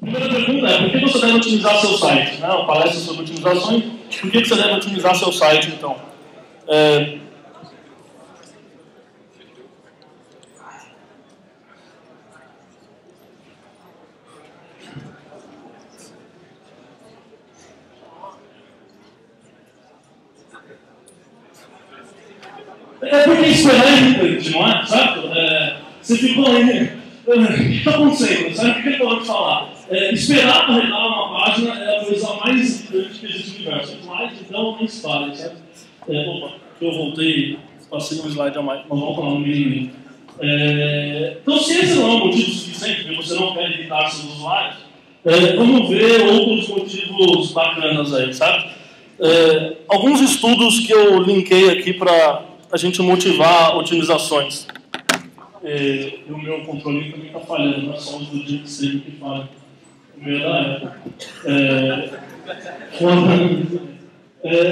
primeira pergunta é, por que você deve otimizar seu site? Né? Uma palestra sobre otimizações, por que você deve otimizar seu site, então? É porque esperar é irritante, não é? Certo? Você ficou aí. O que está acontecendo? Sabe o que eu vou te falar? Esperar carregar uma página é a coisa mais irritante que existe no universo. Slide, então, nem se fala, certo? Opa, eu voltei, passei um slide a mais, mas vamos falar no mínimo. Então, se esse não é um motivo suficiente, porque você não quer irritar seus usuários, vamos ver outros motivos bacanas aí, sabe? Alguns estudos que eu linkei aqui para a gente motivar otimizações. E o meu controle também está falhando, não é só os do dia que sempre que falha. O meu é da Apple.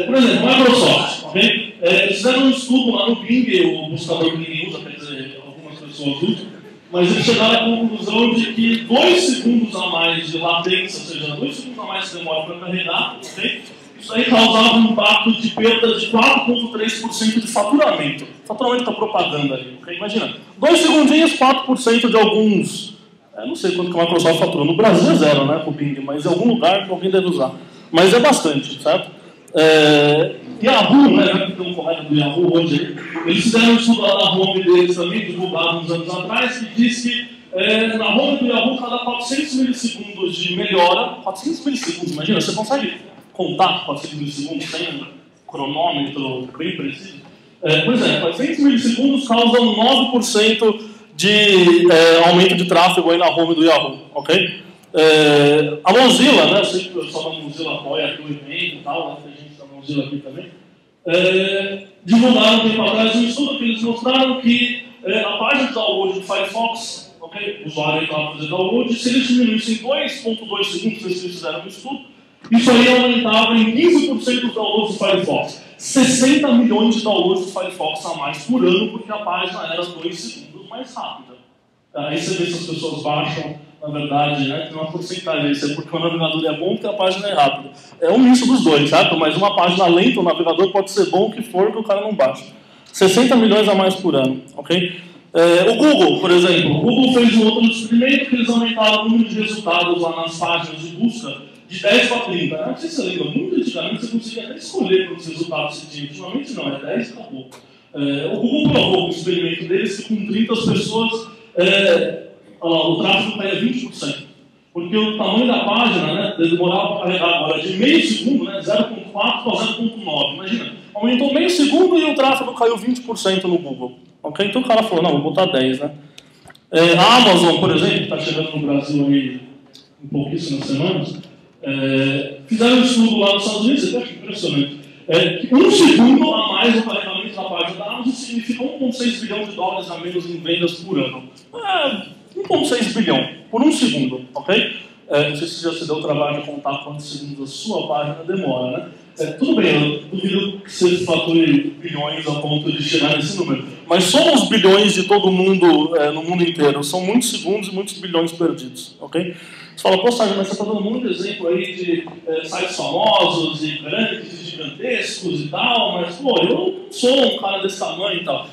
Por exemplo, a Microsoft, ok? Eles fizeram um estudo lá no Bing, o buscador que ninguém usa, quer dizer, algumas pessoas usam, mas eles chegaram à conclusão de que 2 segundos a mais de latência, ou seja, 2 segundos a mais que demora para carregar, ok? Isso aí causava um impacto de perda de 4,3% de faturamento. Faturamento da propaganda ali, ok? Imagina, 2 segundinhos, 4% de alguns. Não sei quanto que a Microsoft faturou. No Brasil é 0, né, com o Bing, mas em algum lugar que alguém deve usar. Mas é bastante, certo? Yahoo, né, tem um colega do Yahoo hoje, eles fizeram um estudo lá na home deles também, divulgado uns anos atrás, que diz que na home do Yahoo, cada 400 milissegundos de melhora, 400 milissegundos, imagina, você consegue contar 400 milissegundos sem um cronômetro bem preciso? Por exemplo, 400 milissegundos causam 9% de aumento de tráfego aí na home do Yahoo, ok? A Mozilla, né, eu sei que o pessoal da Mozilla apoia aqui o evento e tal, né, tem gente da Mozilla aqui também, divulgaram um tempo atrás um estudo que eles mostraram que a página de download do Firefox, ok, o usuário estava fazendo download, se eles diminuíssem 2,2 segundos, eles fizeram um estudo, isso aí aumentava em 15% os downloads do Firefox. 60 milhões de downloads do Firefox a mais por ano, porque a página era 2 segundos mais rápida. Aí você vê se as pessoas baixam, na verdade, né, tem uma porcentagem, isso é porque o navegador é bom, porque a página é rápida. É um misto dos dois, certo? Mas uma página lenta, o navegador pode ser bom o que for, que o cara não baixa. 60 milhões a mais por ano, ok? O Google, por exemplo, o Google fez um outro experimento que eles aumentaram o número de resultados lá nas páginas de busca de 10 para 30. Não sei se você lembra, muito antigamente você conseguia até escolher quantos resultados você tinha. Ultimamente não, é 10 e acabou. O Google provou no experimento deles que com 30 pessoas o tráfego caía 20%. Porque o tamanho da página, né, demorava para carregar agora de meio segundo, né, 0,4 para 0,9. Imagina, aumentou meio segundo e o tráfego caiu 20% no Google. Okay? Então o cara falou, não, vou botar 10, né? A Amazon, por exemplo, que está chegando no Brasil aí em pouquíssimas semanas, fizeram um estudo lá nos Estados Unidos, eu acho impressionante. Que 1 segundo a mais no carregamento da página da Amazon significa 1,6 bilhão de dólares a menos em vendas por ano. 1,6 bilhão por 1 segundo, ok? Não sei se já se deu o trabalho de contar quantos segundos a sua página demora, né? Tudo bem, eu duvido que você fature bilhões a ponto de chegar nesse número. Mas somos bilhões de todo mundo no mundo inteiro. São muitos segundos e muitos bilhões perdidos, ok? Você fala, pô, Sérgio, mas você está dando muito exemplo aí de sites famosos e grandes e gigantescos e tal, mas, pô, eu não sou um cara desse tamanho e tal.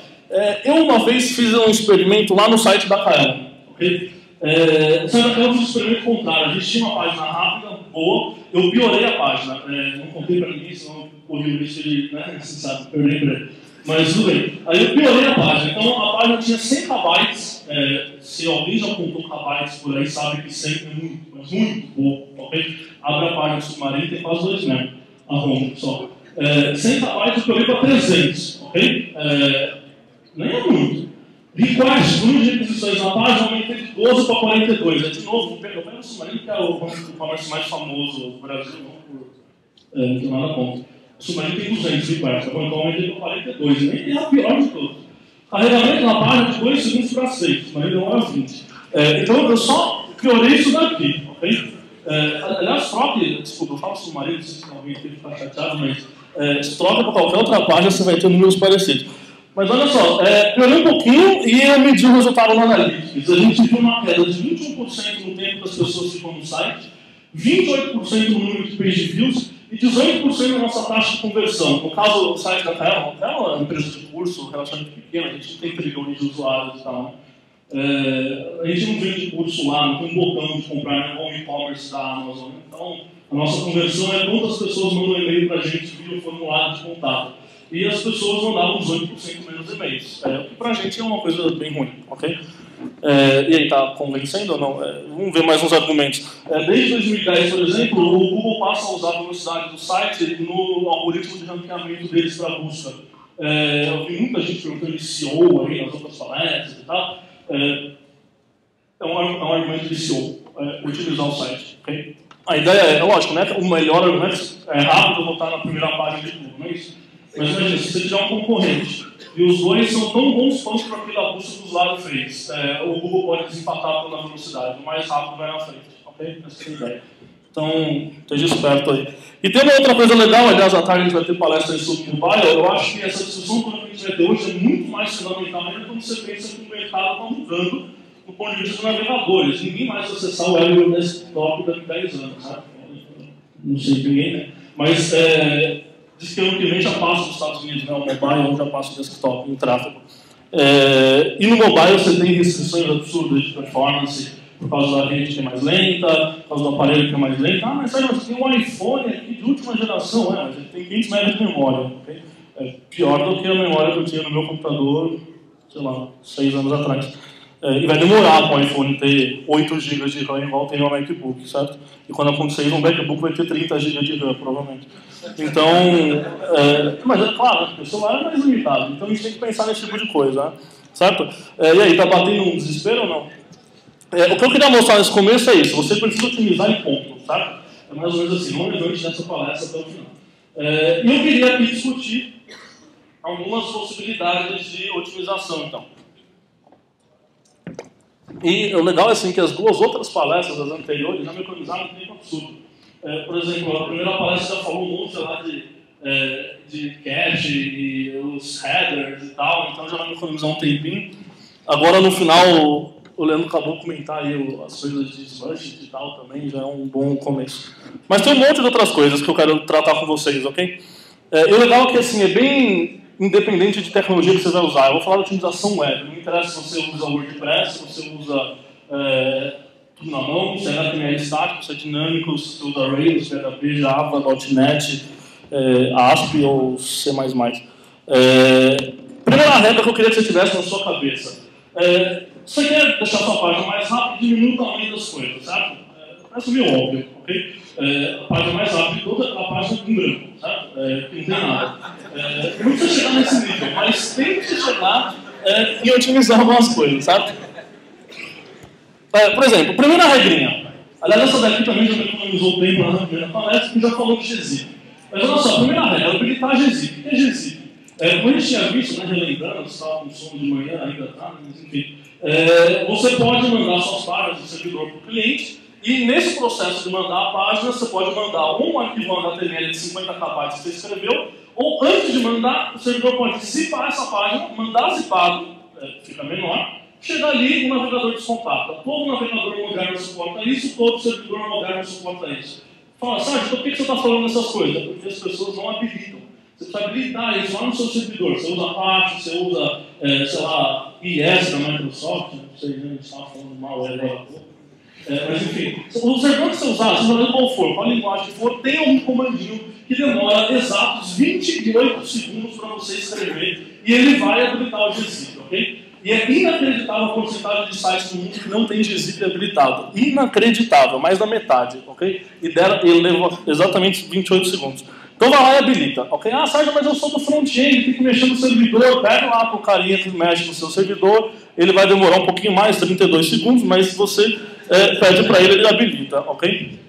Eu uma vez fiz um experimento lá no site da Kaela, ok? Eu fiz um experimento contrário. A gente tinha uma página rápida, boa, eu piorei a página. Não contei para ninguém, senão eu corri o risco de, né, você sabe, perder emprego. Mas tudo bem. Aí eu piorei a página. Então a página tinha 100 KB. Se alguém já contou KB por aí, sabe que 100 é muito, mas muito pouco, ok? Abre a página do Submarino, tem quase 2 metros. A ROM só. 100 KB eu piorei para 300, ok? Nem é muito. Request, número de requisições na página, aumentei de 12 para 42. De novo, eu pego o Submarino, que é o comércio mais famoso do Brasil, não tem nada contra. O Submarino tem 200 requests, então aumentei para 42. Nem é o pior de todos. Carregamento na página de 2 segundos para 6. O Submarino demora 20. Então eu só piorei isso daqui, ok? Aliás, troque, desculpa, eu falo Submarino, não sei se alguém aqui ficar chateado, mas troca para qualquer outra página, você vai ter números parecidos. Mas olha só, eu olhei um pouquinho e eu medi o resultado no Analytics. A gente viu uma queda de 21% no tempo que as pessoas ficam no site, 28% no número de page views e 18% na nossa taxa de conversão. No caso do site da Tela é uma empresa de curso relativamente pequena, a gente não tem trilhões de usuários e tal. A gente não vende curso lá, não tem um botão de comprar no e-commerce da Amazon. Então, a nossa conversão é quantas pessoas mandam e-mail para a gente via o formulário de contato. E as pessoas mandavam 18% menos e-mails. O que para a gente é uma coisa bem ruim, ok? E aí, está convencendo ou não? Vamos ver mais uns argumentos. Desde 2010, por exemplo, o Google passa a usar a velocidade do site no algoritmo de ranqueamento deles para a busca. Eu vi muita gente perguntando de SEO aí nas outras palestras e tal. É um argumento de SEO, utilizar o site. Okay? A ideia é, lógico, né? O melhor argumento é rápido voltar na primeira página de tudo, não é isso? Mas imagina, se você tiver um concorrente e os dois são tão bons quanto para aquela busca que o usuário fez, o Google pode desempatar na velocidade, o mais rápido vai na frente. Ok? Essa é a ideia. Então, esteja esperto aí. E tem uma outra coisa legal, aliás, à tarde a gente vai ter palestra sobre mobile. Eu acho que essa discussão que a gente vai ter hoje é muito mais fundamental ainda quando você pensa que o mercado está mudando do ponto de vista dos navegadores. Ninguém mais vai acessar o web no desktop daqui a 10 anos, sabe? Não sei de ninguém, né? Mas diz que ano que vem já passa nos Estados Unidos, né? O mobile já passa o desktop em tráfego. E no mobile você tem restrições absurdas de performance, por causa da rede que é mais lenta, por causa do aparelho que é mais lento. Mas sério, você tem um iPhone aqui de última geração, mas ele tem 500 MB de memória. Okay? Pior do que a memória que eu tinha no meu computador, sei lá, 6 anos atrás. E vai demorar para o iPhone ter 8 GB de RAM igual tem no MacBook, certo? E quando acontecer isso, o MacBook vai ter 30 GB de RAM, provavelmente. Então, mas é claro, o celular é mais limitado, então a gente tem que pensar nesse tipo de coisa, né? Certo? E aí, tá batendo um desespero ou não? O que eu queria mostrar nesse começo é isso, você precisa otimizar em ponto, tá? É mais ou menos assim, não levante nessa palestra até o final. E eu queria aqui discutir algumas possibilidades de otimização, então. E o legal é assim, que as duas outras palestras, as anteriores, já me economizaram um tempo absurdo. Por exemplo, a primeira palestra já falou um monte lá de cache e os headers e tal, então já vai me economizar um tempinho. Agora, no final, o Leandro acabou de comentar aí as coisas de Smush e tal também, já é um bom começo. Mas tem um monte de outras coisas que eu quero tratar com vocês, ok? E o legal é que assim, é bem independente de tecnologia que você vai usar. Eu vou falar de otimização web. Não interessa se você usa WordPress, se você usa tudo na mão, se é HTML estático, se é dinâmico, se você usa Rails, PHP, Java, .NET, ASP ou C++. Primeira regra que eu queria que você tivesse na sua cabeça. Você quer deixar sua página mais rápida, diminui o tamanho das coisas, certo? Parece meio óbvio, ok? A página mais rápida de toda a página em branco, certo? Que não tem nada. Não precisa chegar nesse nível, mas tem que chegar e otimizar algumas coisas, certo? Por exemplo, primeira regrinha. Aliás, essa daqui também já me economizou bem na primeira palestra, que já falou de GZIP. Mas olha só, a primeira regra é habilitar GZIP. O que é GZIP? Como a gente tinha visto, né, relembrando, você estava com sono de manhã, ainda tá, mas enfim. Você pode mandar suas páginas do servidor para o cliente, e nesse processo de mandar a página, você pode mandar um arquivo HTML de 50 KB que você escreveu, ou antes de mandar, o servidor pode zipar essa página, mandar zipado, fica menor, chega ali, o navegador descompacta. Todo navegador moderno suporta isso, todo servidor moderno suporta isso. Fala, Sérgio, por que você está falando essas coisas? Porque as pessoas não habilitam. Você precisa habilitar isso lá no seu servidor. Você usa Apache, você usa, sei lá, IS da Microsoft, não sei, a gente estava falando mal agora há pouco. Mas enfim, o servidor que você usar, seja lá qual for, qual linguagem que for, tem algum comandinho que demora exatos 28 segundos para você escrever e ele vai habilitar o GZIP, ok? E é inacreditável a porcentagem de sites no mundo que não tem GZIP habilitado. Inacreditável, mais da metade, ok? E ele leva exatamente 28 segundos. Então vai lá e habilita, ok? Ah, Sérgio, mas eu sou do front-end, tem que mexer no servidor, pega lá para o carinha que mexe no seu servidor, ele vai demorar um pouquinho mais, 32 segundos, mas se você pede para ele, ele habilita, ok?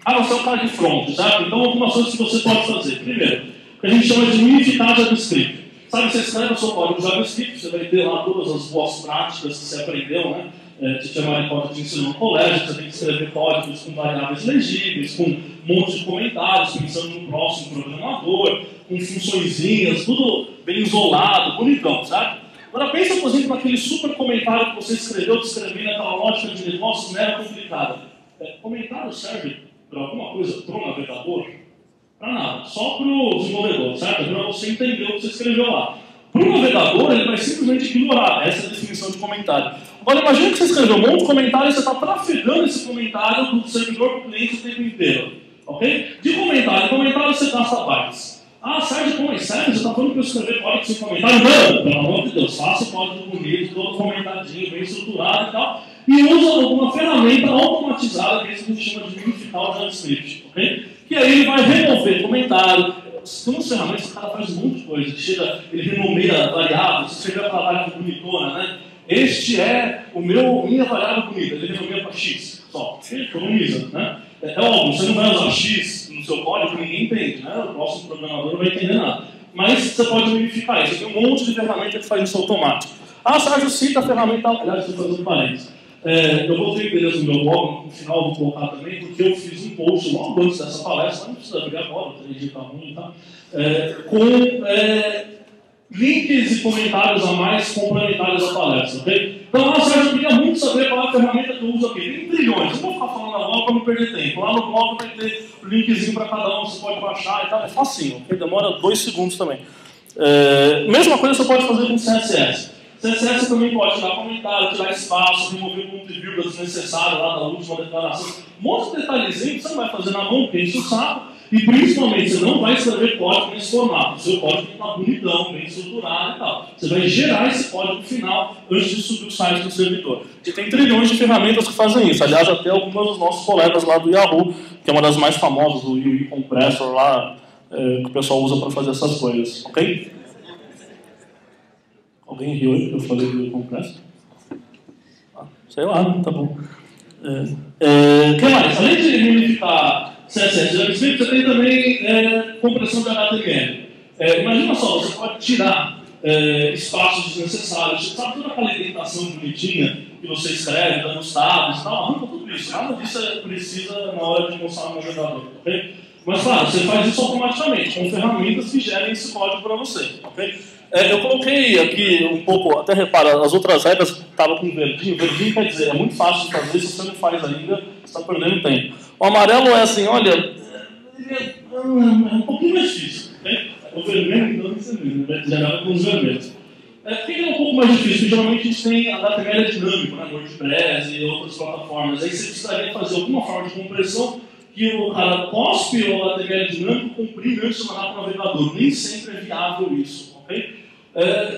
Você é um cara de front, certo? Então algumas coisas que você pode fazer. Primeiro, o que a gente chama de unificar JavaScript. Sabe, você escreve o seu código JavaScript, você vai ter lá todas as boas práticas que você aprendeu, né? Você tinha uma hipótese de ensino no colégio, você tem que escrever códigos com variáveis legíveis, com um monte de comentários, pensando no próximo programador, com funçõezinhas, tudo bem isolado, bonitão, sabe? Agora pensa, por exemplo, naquele super comentário que você escreveu, descrevendo aquela lógica de negócio mera complicada. Comentário serve para alguma coisa para o navegador? Para nada, só para o desenvolvedor, certo? Para você entender o que você escreveu lá. Para o navegador, ele vai simplesmente ignorar essa definição de comentário. Agora, imagina que você escreveu um monte de comentário e você está trafegando esse comentário do servidor para o cliente o tempo inteiro. Ok? De comentário em comentário, você gasta bytes. Ah, Sérgio, como é sério? Você está falando que eu escrever código sem comentário? Não, pelo amor de Deus, faça o código bonito, todo comentadinho, bem estruturado e tal. E usa alguma ferramenta automatizada, que a gente chama de unificar o JavaScript. Ok? Que aí ele vai remover comentário. Tem umas ferramentas que o cara faz um monte de coisa. Ele renomeia variáveis, você chega para a variável bonitona, né? Este é minha variável bonita, ele renomeia para X. Só, você economiza, né? É óbvio, você não vai usar X no seu código, ninguém entende, né? O próximo programador não vai entender nada. Mas você pode unificar isso. Tem um monte de ferramenta que faz isso automático. Ah, Sérgio, cita a ferramenta. Aliás, estou fazendo parênteses. Eu vou ter endereço no meu blog, no final eu vou colocar também, porque eu fiz um post logo antes dessa palestra, não precisa abrir agora, o 3G está ruim, tá? Com links e comentários a mais complementares à palestra, ok? Então, Sérgio, eu queria muito saber qual é a ferramenta que eu uso aqui. Tem trilhões, eu não vou ficar falando agora para não perder tempo. Lá no blog vai ter o linkzinho para cada um, você pode baixar e tal, é facinho, ok? Demora 2 segundos também. Mesma coisa você pode fazer com CSS. CSS também pode tirar comentário, tirar espaço, remover ponto e vírgula desnecessário lá da última declaração. Um monte de detalhezinho que você não vai fazer na mão, porque enche o saco. E principalmente, você não vai escrever código nesse formato. O seu código tem que estar bonitão, bem estruturado e tal. Você vai gerar esse código final antes de subir o site do servidor. E tem trilhões de ferramentas que fazem isso. Aliás, até algumas dos nossos colegas lá do Yahoo, que é uma das mais famosas, o UI Compressor lá, que o pessoal usa para fazer essas coisas. Ok? Alguém riu aí que eu falei do Compressor? Sei lá, tá bom. O que mais? Além de unificar CSS e JavaScript, você tem também compressão de HTML. Imagina só, você pode tirar espaços desnecessários, sabe toda aquela indentação bonitinha que você escreve, dando os tabs e tal, arranca tudo isso. Nada disso precisa na hora de mostrar no navegador, ok? Mas claro, você faz isso automaticamente, com ferramentas que gerem esse código para você, ok? Eu coloquei aqui um pouco, até repara, as outras regras estavam com verdinho. Verdinho quer dizer, é muito fácil de fazer, se você não faz ainda, você está perdendo tempo. O amarelo é assim, olha, é um pouquinho mais difícil. Okay? O vermelho, então, você vê, gerado com os vermelhos. Por que é um pouco mais difícil? Porque geralmente a gente tem HTML dinâmico, né, WordPress e outras plataformas. Aí você precisaria fazer alguma forma de compressão que o cara cospe o HTML dinâmico, comprime antes de mandar para o navegador. Nem sempre é viável isso, ok?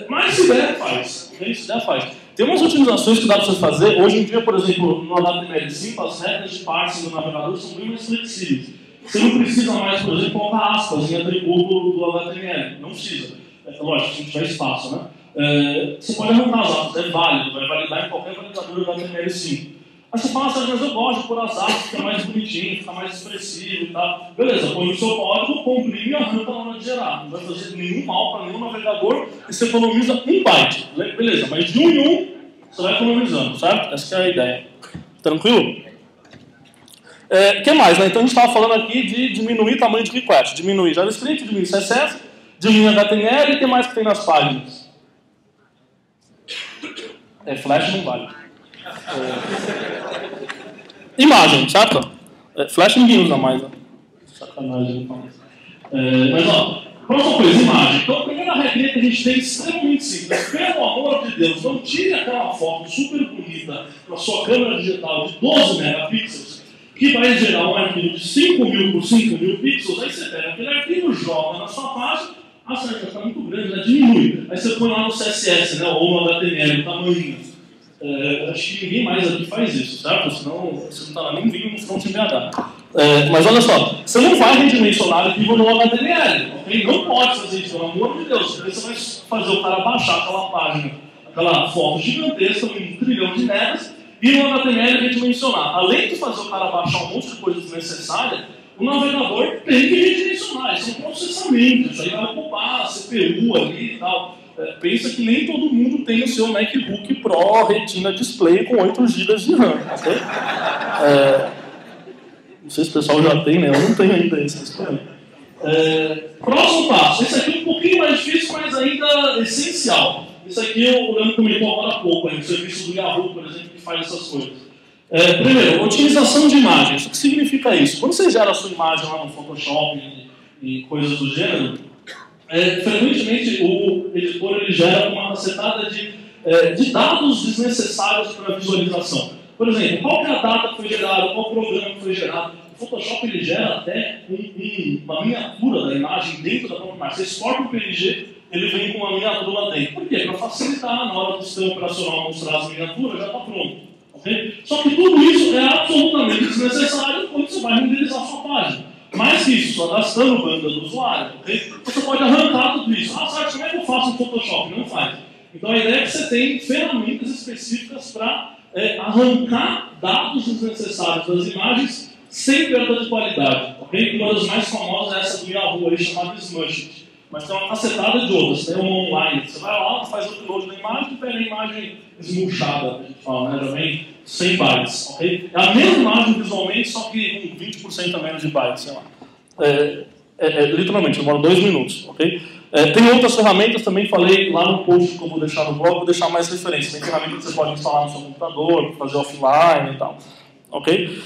Mas se der, faz. Okay? Se der, faz. Tem umas otimizações que dá para você fazer. Hoje em dia, por exemplo, no HTML5, as regras de parsing do navegador são bem mais flexíveis. Você não precisa mais, por exemplo, colocar aspas em atributo do HTML. Não precisa. Lógico, se não tiver espaço, né? Você pode arrancar as aspas, é válido, vai validar em qualquer validador do HTML5. Aí você fala, mas eu gosto de pôr as aspas, fica mais bonitinho, fica mais expressivo e tal. Beleza, põe o seu código, comprime e arranca na hora de gerar. Não vai fazer nenhum mal para nenhum navegador e você economiza 1 byte. Beleza, mas de 1 em 1 você vai economizando, certo? Essa é a ideia. Tranquilo? O que mais, né? Então a gente estava falando aqui de diminuir o tamanho de request. Diminuir JavaScript, diminuir CSS, diminuir HTML e o que mais que tem nas páginas? Flash não vale. Imagem, certo? Flash ninguém usa mais, né? Sacanagem, então. Mas, ó, próxima coisa, imagem. Então, a primeira regra que a gente tem é extremamente simples. Pelo amor de Deus, não tire aquela foto super bonita na sua câmera digital de 12 megapixels, que vai gerar um arquivo de 5.000 por 5.000 pixels. Aí você pega aquele arquivo, joga na sua página, certo, está muito grande, né? Diminui. Aí você põe lá no CSS, né? Ou no HTML, o tamanho. Acho que ninguém mais aqui faz isso, certo? Senão você não está lá nem vindo no front MH. Mas olha só, você não vai redimensionar arquivo no HTML, ok? Não pode fazer isso, pelo amor de Deus. Aí você vai fazer o cara baixar aquela página, aquela foto gigantesca, com 1 trilhão de megas, e no HTML redimensionar. Além de fazer o cara baixar um monte de coisa desnecessária, o navegador tem que redimensionar. Isso é um processamento, isso aí vai ocupar a CPU ali e tal. pensa que nem todo mundo tem o seu MacBook Pro Retina Display com 8 GB de RAM, ok? Não sei se o pessoal já tem, né? Eu não tenho ainda esse. Próximo passo. Esse aqui é um pouquinho mais difícil, mas ainda essencial. Isso aqui o Leandro comentou agora há pouco, o serviço do Yahoo, por exemplo, que faz essas coisas. Primeiro, otimização de imagens. O que significa isso? Quando você gera a sua imagem lá no Photoshop e coisas do gênero, frequentemente o editor ele gera uma cacetada de dados desnecessários para a visualização. Por exemplo, qual que é a data que foi gerada, qual programa que foi gerado. O Photoshop ele gera até uma miniatura da imagem dentro da própria imagem. Você exporta o PNG, ele vem com uma miniatura lá dentro. Por quê? Para facilitar, na hora do sistema operacional mostrar as miniaturas, já está pronto. Okay? Só que tudo isso é absolutamente desnecessário quando você vai renderizar a sua página. Mais que isso, só gastando banda do usuário. Okay? Você pode arrancar tudo isso. Sabe como é que eu faço no Photoshop? Não faz. Então a ideia é que você tem ferramentas específicas para arrancar dados desnecessários das imagens sem perda de qualidade. Okay? Uma das mais famosas é essa do Yahoo, aí, chamada Smush. Mas tem uma cacetada de outras. Tem uma online. Você vai lá, faz o upload da imagem e pega a imagem esmurchada, a gente fala, né? Já vem 100 bytes. Okay? É a mesma imagem visualmente, só que com 20% a menos de bytes, sei lá. Literalmente, demora 2 minutos. Okay? Tem outras ferramentas, também falei lá no post que eu vou deixar no blog, vou deixar mais referências. Tem ferramentas que você pode instalar no seu computador, fazer offline e tal. Ok?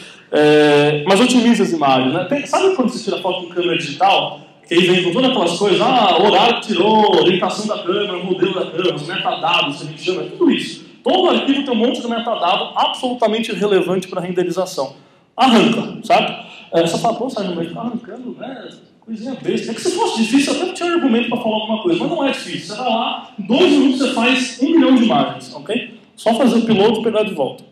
Mas otimize as imagens. Né? Sabe quando você tira foto com câmera digital? Que aí vem com todas aquelas coisas, horário que tirou, orientação da câmera, modelo da câmera, os metadados, que a gente chama, tudo isso. Todo arquivo tem um monte de metadado absolutamente relevante para renderização. Arranca, sabe? Você fala, pô, Sérgio, mas tá arrancando, né? Coisinha besta. É que se fosse difícil, até tinha um argumento para falar alguma coisa, mas não é difícil. Você vai lá, em 2 minutos você faz 1 milhão de imagens, ok? Só fazer o piloto e pegar de volta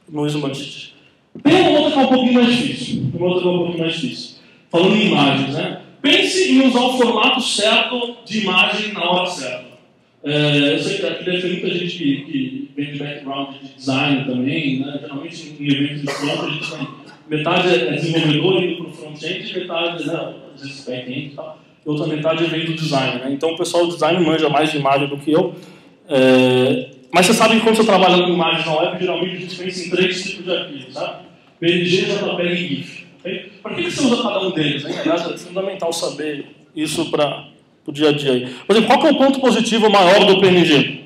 no Smush. Tem uma outra que é um pouquinho mais difícil. Falando em imagens, né? Pense em usar o formato certo de imagem na hora certa. Eu sei que aqui deve ter muita gente que vem de background de design também, né? Geralmente em eventos de front a gente tem metade é desenvolvedor indo para o front-end, metade, né, às vezes back-end e tal, e outra metade vem do design. Né? Então o pessoal do design manja mais de imagem do que eu. Mas você sabe que quando você trabalha com imagens na web, geralmente a gente pensa em 3 tipos de arquivos, sabe? PNG, JPEG e GIF. Okay? Para que você usa cada um deles? Hein? Aliás, é fundamental saber isso para o dia a dia. Aí. Por exemplo, qual que é o ponto positivo maior do PNG?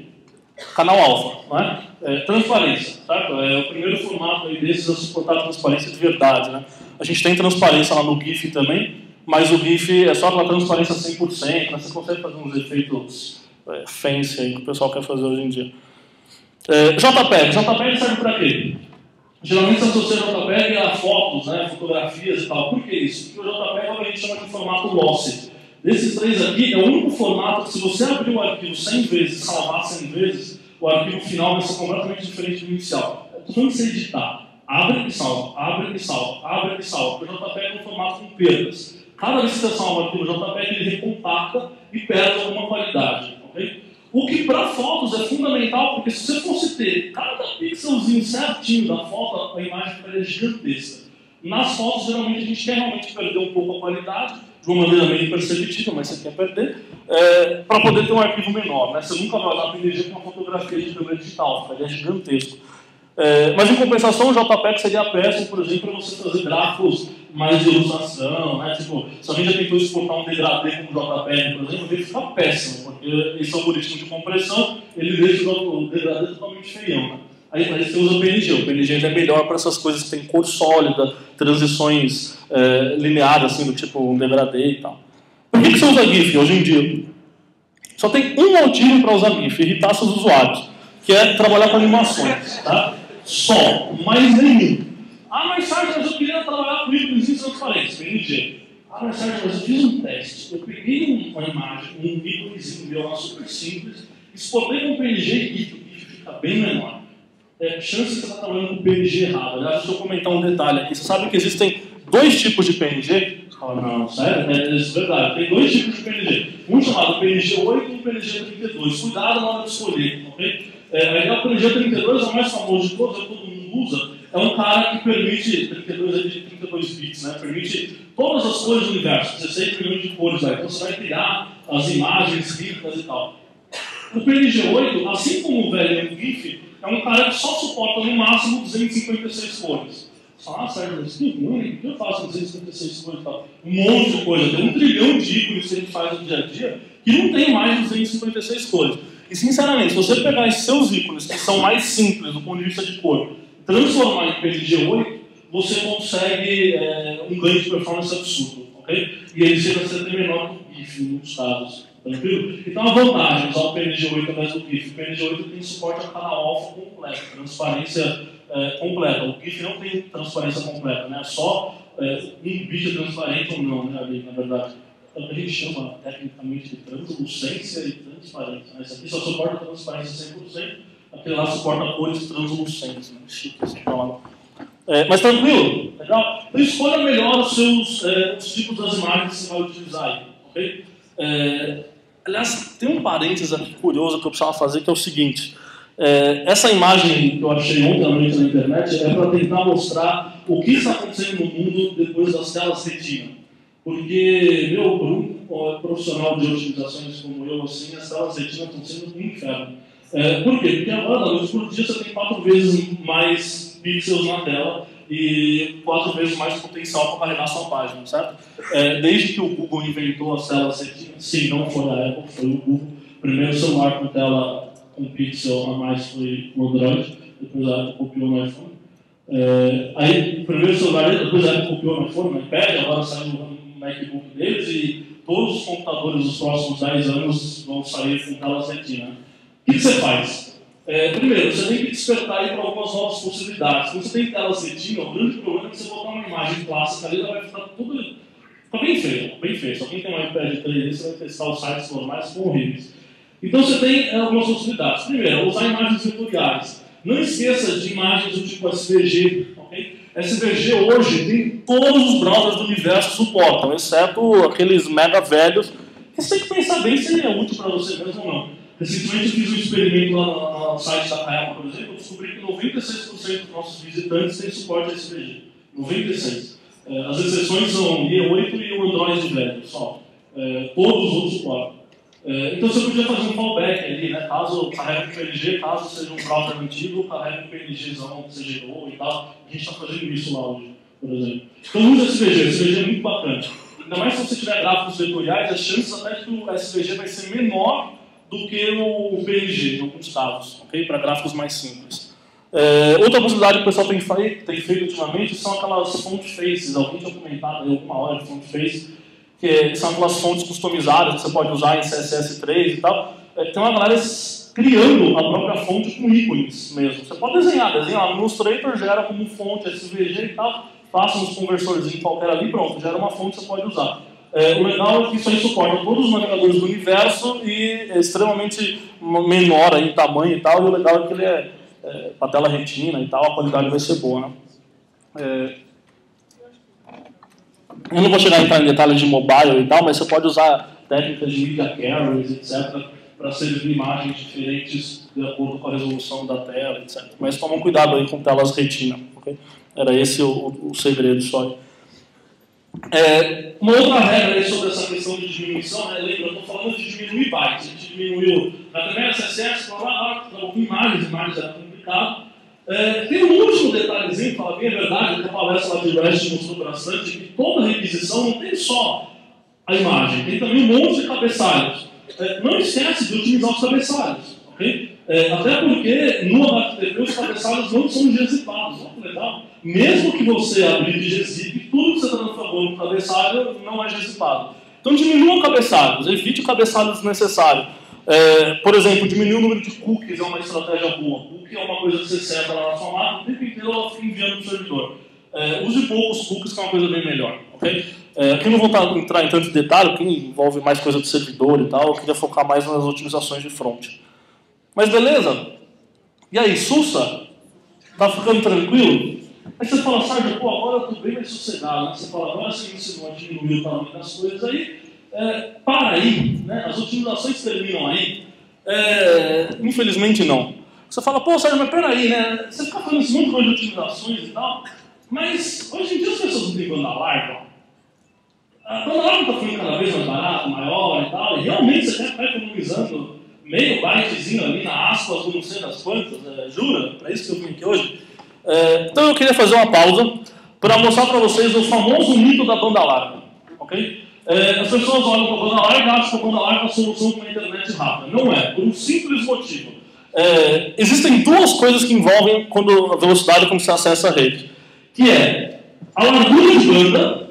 Canal alfa, não é? Transparência, certo? É o primeiro formato aí desses a suportar a transparência de verdade, né? A gente tem transparência lá no GIF também, mas o GIF é só aquela transparência 100%, né? Você consegue fazer uns efeitos fancy aí que o pessoal quer fazer hoje em dia. JPEG serve para quê? Geralmente se associa JPEG a fotos, né? Fotografias e tal. Por que isso? Porque o JPEG é o que a gente chama de formato lossy. Desses 3 aqui, é o único formato que se você abrir o arquivo 100 vezes e salvar 100 vezes, o arquivo final vai ser completamente diferente do inicial. Quando você editar, abre e salva, abre e salva, abre e salva. Porque o JPEG é um formato com perdas. Cada vez que você salva o arquivo JPEG, ele recompacta e perde alguma qualidade. Okay? O que para fotos é fundamental, porque se você fosse ter cada pixelzinho certinho da foto, a imagem ficaria gigantesca. Nas fotos, geralmente, a gente quer realmente perder um pouco a qualidade, de uma maneira meio imperceptível, mas você quer perder, para poder ter um arquivo menor. Né? Você nunca vai usar PNG com uma fotografia de câmera digital, ficaria gigantesco. Mas em compensação, o JPEG seria péssimo, por exemplo, para você fazer gráficos mais de ilustração. Né? Tipo, se alguém já tentou exportar um degradê como JPEG, por exemplo, ele fica péssimo, porque esse algoritmo de compressão ele deixa o degradê totalmente feião. Né? Aí você usa o PNG. O PNG é melhor para essas coisas que tem cor sólida, transições lineares, assim, do tipo um degradê e tal. Por que você usa GIF hoje em dia? Só tem um motivo para usar GIF, irritar seus usuários, que é trabalhar com animações. Tá? Só, mais nenhum. Mas Sérgio, eu queria trabalhar com ícones e transparência, PNG. Mas Sérgio, eu fiz um teste. Eu peguei uma imagem, um íconezinho meu lá super simples, exportei com PNG e GIF fica bem menor. Chance de você estar trabalhando com PNG errado. Aliás, deixa eu comentar um detalhe aqui. Você sabe que existem 2 tipos de PNG? Não, sério? É verdade. Tem 2 tipos de PNG. Um chamado PNG 8 e um PNG 32. Cuidado na hora de escolher, ok? O PNG 32 é o mais famoso de todos, todo mundo usa. É um cara que permite, 32 é de 32 bits, né? Permite todas as cores do universo, 16 milhões de cores aí. Então você vai criar as imagens ricas e tal. O PNG8, assim como o velho GIF, é um cara que só suporta no máximo 256 cores. Ah, Sérgio, isso é ruim, o que eu faço com 256 cores e tal? Um monte de coisa, tem 1 trilhão de ícones que a gente faz no dia a dia que não tem mais 256 cores. E, sinceramente, se você pegar esses seus ícones, que são mais simples do ponto de vista de cor, transformar em PNG8, você consegue um ganho de performance absurdo, ok? E ele chega a ser até menor que o GIF, em muitos casos, tranquilo? Então, a vantagem de usar o PNG8 ao invés do GIF, o PNG8 tem suporte a canal alfa completo, transparência completa. O GIF não tem transparência completa, né? Só um bit transparente ou não, né, ali, na verdade. Então, a gente chama tecnicamente de translucência e transparência. Né? Esse aqui só suporta transparência 100%, aquele lá suporta cores translucentes. Né? Chique esse palavra. Mas tranquilo? Legal? Então escolha melhor os tipos das imagens que você vai utilizar aí. Ok? Aliás, tem um parênteses aqui curioso que eu precisava fazer, que é o seguinte. Essa imagem que eu achei ontem à noite na internet é para tentar mostrar o que está acontecendo no mundo depois das telas retina. Porque, por um profissional de otimizações como eu, assim, as telas retina estão sendo um inferno. Por quê? Porque agora, da noite por dia, você tem 4 vezes mais pixels na tela e 4 vezes mais potencial para carregar sua página, certo? Desde que o Google inventou as telas retina, sim, não foi a Apple, foi o Google. O primeiro celular com tela com pixel a mais foi o Android, depois a Apple copiou no iPhone. Aí, o primeiro celular, depois a Apple copiou no iPhone, no iPad, agora saiu no MacBook deles e todos os computadores dos próximos 10 anos vão sair com telas retina. O que você faz? Primeiro, você tem que despertar aí para algumas novas possibilidades. Quando você tem telas retina, o grande problema é que você botar uma imagem clássica ali, ela vai ficar tudo... Fica bem feio, bem feio. Só quem tem um iPad 3D, você vai testar os sites normais, são horríveis. Então você tem algumas possibilidades. Primeiro, usar imagens vetoriais. Não esqueça de imagens do tipo SVG. Okay? SVG hoje tem todos os browsers do universo suportam, exceto aqueles mega velhos. Você tem que pensar bem se ele é útil para você mesmo ou não. Recentemente eu fiz um experimento lá no site da Kaelma, por exemplo, eu descobri que 96% dos nossos visitantes têm suporte a SVG. 96%. As exceções são o E8 e o Android velho, só. Todos os outros suportam. Então você podia fazer um fallback ali, né? Caso carregue um PNG, caso seja um browser antigo, carregue um PNGzão que você gerou e tal. A gente está fazendo isso lá hoje, por exemplo. Então use SVG, SVG é muito bacana. Ainda mais se você tiver gráficos vetoriais, as chances até que o SVG vai ser menor do que o PNG, em alguns casos, ok? Para gráficos mais simples. Outra possibilidade que o pessoal tem feito ultimamente são aquelas font faces. Alguém tinha comentado em alguma hora de font face, que são aquelas fontes customizadas que você pode usar em CSS3 e tal. Tem uma galera criando a própria fonte com ícones mesmo. Você pode desenhar no Illustrator, gera como fonte SVG e tal, faça uns conversorzinhos qualquer ali, pronto, gera uma fonte que você pode usar. O legal é que isso aí suporta todos os navegadores do universo e é extremamente menor aí em tamanho e tal, e o legal é que ele para tela retina e tal, a qualidade vai ser boa, né? Eu não vou chegar a entrar em detalhes de mobile e tal, mas você pode usar técnicas de media carriers, etc., para servir imagens diferentes de acordo com a resolução da tela, etc. Mas tomam cuidado aí com telas retina, ok? Era esse o segredo só. Uma outra regra sobre essa questão de diminuição, né? Lembra, eu estou falando de diminuir bytes. A gente diminuiu na primeira CSS, com imagens era complicado. Tem um último detalhezinho, fala bem a verdade, que a palestra lá de West mostrou bastante, que toda requisição não tem só a imagem, tem também um monte de cabeçalhos. Não esquece de otimizar os cabeçalhos, ok? Até porque no HTTP os cabeçalhos não são gzipados, olha que legal. Mesmo que você abrir de gzip, tudo que você está transformando no cabeçalho não é gzipado. Então diminua cabeçalhos, evite cabeçalhos desnecessários. Por exemplo, diminuir o número de cookies é uma estratégia boa. Cookie é uma coisa que você seta lá na sua máquina, o tempo inteiro ela fica enviando para o servidor. Use poucos cookies, que é uma coisa bem melhor. Okay? Aqui eu não vou entrar em tanto detalhe, porque envolve mais coisa do servidor e tal. Eu queria focar mais nas otimizações de front. Mas beleza? E aí, Sussa? Tá ficando tranquilo? Aí você fala, Sérgio, agora eu estou bem mais sossegado. Né? Você fala, agora você me ensinou a diminuir o tamanho das coisas aí. Para aí, né? As otimizações terminam aí? Infelizmente não. Você fala, Sérgio, mas peraí, né? Você fica falando esse monte de otimizações e tal, mas hoje em dia as pessoas não têm banda larga. A banda larga está ficando cada vez mais barata, maior e tal, e realmente você quer ficar economizando meio bytezinho ali na aspas do não sei das quantas, jura? Para isso que eu vim aqui hoje. Então eu queria fazer uma pausa para mostrar para vocês o famoso mito da banda larga, ok? As pessoas olham para a banda larga e acham que a banda larga é a solução para a internet rápida. Não é, por um simples motivo. Existem duas coisas que envolvem quando a velocidade quando você acessa a rede, que é a largura de banda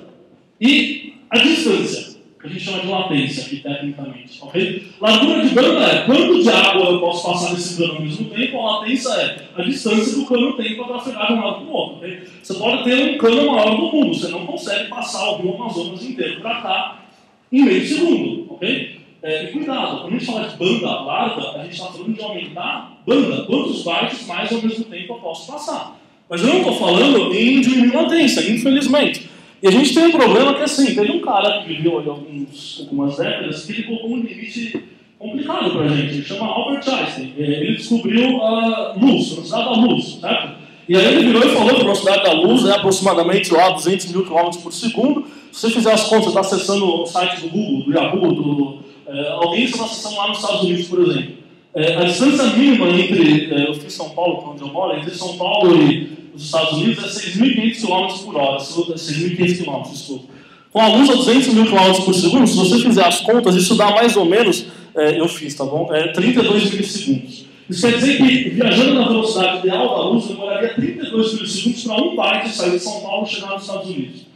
e a distância, que a gente chama de latência aqui tecnicamente, ok? Largura de banda é quanto de água eu posso passar nesse cano ao mesmo tempo, a latência é a distância que o cano tem para trafegar de um lado para o outro, ok? Você pode ter um cano maior do mundo, você não consegue passar o rio Amazonas inteiro para cá em meio segundo, ok? E cuidado, quando a gente fala de banda larga, a gente está falando de aumentar banda, quantos bytes mais ao mesmo tempo eu posso passar. Mas eu não estou falando em diminuir latência, infelizmente. E a gente tem um problema que, assim, teve um cara que viveu há algumas décadas que ele colocou um limite complicado para a gente. Ele chama Albert Einstein. Ele descobriu a luz, a velocidade da luz, certo? E aí ele virou e falou que a velocidade da luz é aproximadamente lá 200 mil km por segundo. Se você fizer as contas, você está acessando o site do Google, do Yahoo, alguém está acessando lá nos Estados Unidos, por exemplo. A distância mínima entre, eu fiz São Paulo, que é onde eu moro, entre São Paulo e os Estados Unidos é 6.500 km por hora, 6.500 km, desculpa. Com a luz a 200 mil km por segundo, se você fizer as contas, isso dá mais ou menos, eu fiz, tá bom? 32 milissegundos. Isso quer dizer que, viajando na velocidade ideal da luz, demoraria 32 milissegundos para um byte sair de São Paulo e chegar nos Estados Unidos.